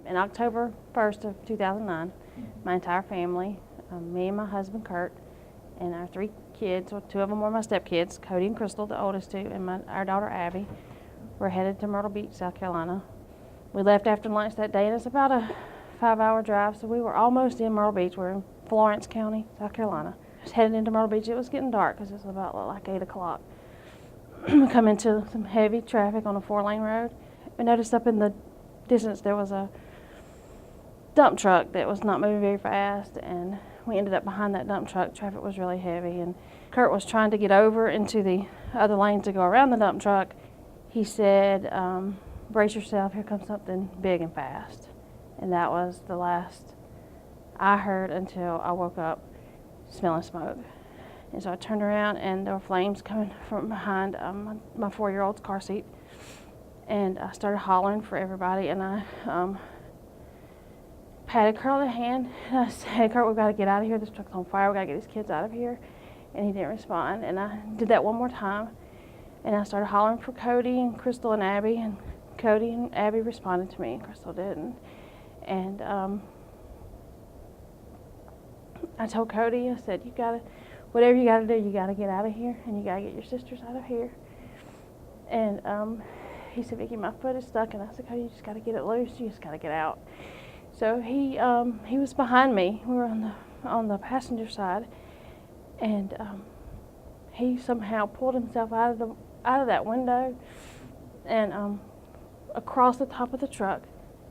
In October 1st of 2009, my entire family, me and my husband Kurt, and our 3 kids, well, 2 of them were my stepkids, Cody and Crystal, the oldest 2, and our daughter Abby, were headed to Myrtle Beach, South Carolina. We left after lunch that day, and it's about a 5-hour drive, so we were almost in Myrtle Beach. We're in Florence County, South Carolina. Just headed into Myrtle Beach. It was getting dark because it was about like 8 o'clock. We come into some heavy traffic on a 4-lane road. We noticed up in the distance there was a dump truck that was not moving very fast, and we ended up behind that dump truck. Traffic was really heavy, and Kurt was trying to get over into the other lane to go around the dump truck. He said, brace yourself, here comes something big and fast. And that was the last I heard until I woke up smelling smoke. And so I turned around, and there were flames coming from behind my 4-year-old's car seat. And I started hollering for everybody, and I patted Kurt on the hand, and I said, hey, Kurt, we've got to get out of here. This truck's on fire. We've got to get these kids out of here. And he didn't respond. And I did that one more time, and I started hollering for Cody and Crystal and Abby, and Cody and Abby responded to me, and Crystal didn't. And I told Cody, I said, you got to, whatever you got to do, you got to get out of here, and you got to get your sisters out of here. And he said, Vickie, my foot is stuck. And I said, Cody, you just got to get it loose. You just got to get out. So he was behind me. We were on the passenger side, and he somehow pulled himself out of that window and across the top of the truck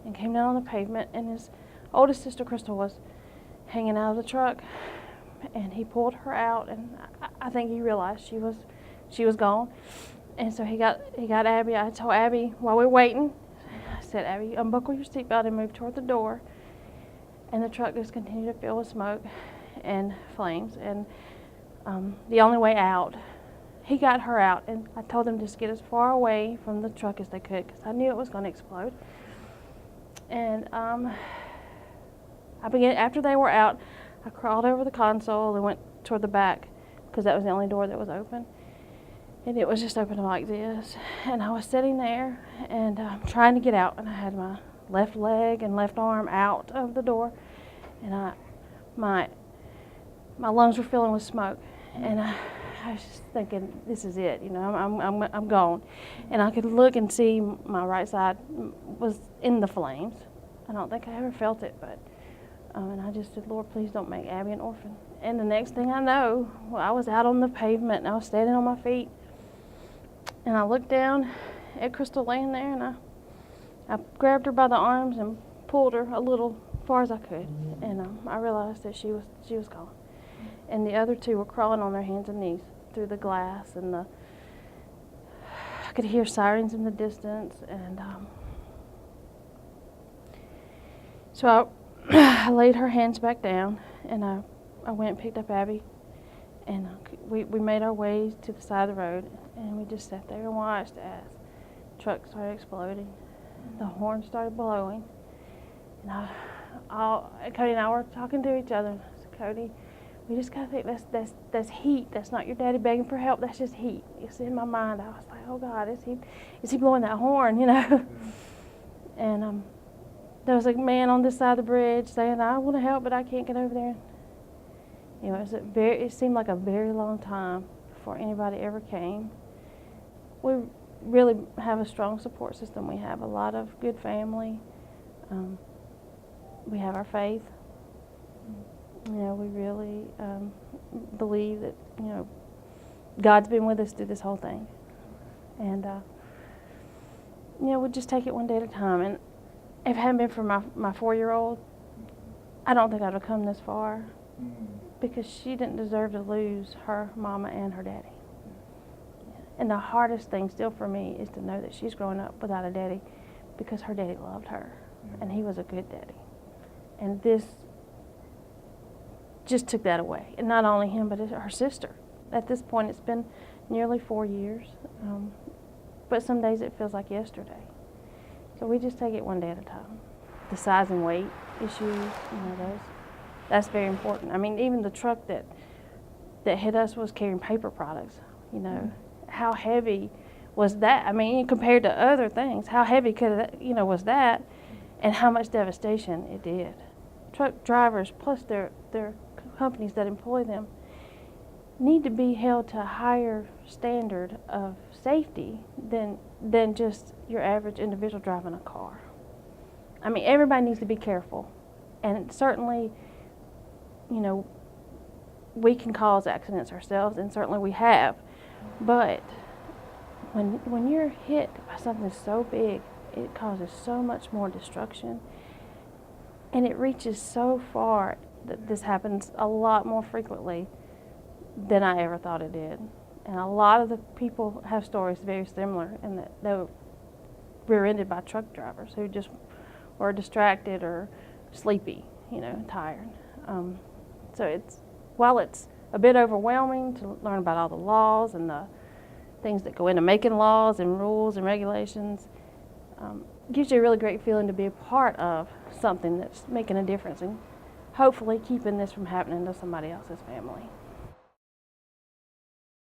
and came down on the pavement. And his oldest sister, Crystal, was hanging out of the truck, and he pulled her out, and I think he realized she was gone. And so he got Abby. I told Abby while we were waiting, I said, Abby, unbuckle your seatbelt and move toward the door. And the truck just continued to fill with smoke and flames. And the only way out, he got her out, and I told them just get as far away from the truck as they could because I knew it was going to explode. And after they were out, I crawled over the console and went toward the back because that was the only door that was open. And it was just open like this. And I was sitting there and trying to get out, and I had my left leg and left arm out of the door, and my lungs were filling with smoke, and I was just thinking, this is it, you know, I'm gone. And I could look and see my right side was in the flames. I don't think I ever felt it, but and I just said, Lord, please don't make Abby an orphan. And the next thing I know, well, I was out on the pavement, and I was standing on my feet, and I looked down at Crystal laying there, and I grabbed her by the arms and pulled her a little far as I could, and I realized that she was gone. And the other 2 were crawling on their hands and knees through the glass, and I could hear sirens in the distance. And so I laid her hands back down, and I went and picked up Abby, and we made our way to the side of the road, and we just sat there and watched as the truck started exploding. The horn started blowing, and Cody and I were talking to each other. I said, Cody, we just gotta think that's heat. That's not your daddy begging for help. That's just heat. It's in my mind. I was like, oh God, is he blowing that horn? You know. And there was a man on this side of the bridge saying, I want to help, but I can't get over there. You know, it seemed like a very long time before anybody ever came. We really have a strong support system. We have a lot of good family. We have our faith. You know, we really believe that, you know, God's been with us through this whole thing. And, you know, we just take it one day at a time. And if it hadn't been for my 4-year-old, I don't think I'd have come this far, because she didn't deserve to lose her mama and her daddy. And the hardest thing still for me is to know that she's growing up without a daddy, because her daddy loved her, and he was a good daddy. And this just took that away. And not only him, but her sister. At this point, it's been nearly 4 years, but some days it feels like yesterday. So we just take it one day at a time. The size and weight issues, you know, that's very important. I mean, even the truck that hit us was carrying paper products, you know. How heavy was that? I mean, compared to other things, how heavy was that? and how much devastation it did. Truck drivers, plus their companies that employ them, need to be held to a higher standard of safety than just your average individual driving a car. I mean, everybody needs to be careful, and certainly, you know, we can cause accidents ourselves, and certainly we have, but when you're hit by something so big, it causes so much more destruction, and it reaches so far that this happens a lot more frequently than I ever thought it did. And a lot of the people have stories very similar, in that they were rear-ended by truck drivers who just were distracted or sleepy, you know, tired. So while it's a bit overwhelming to learn about all the laws and the things that go into making laws and rules and regulations, it gives you a really great feeling to be a part of something that's making a difference and hopefully keeping this from happening to somebody else's family.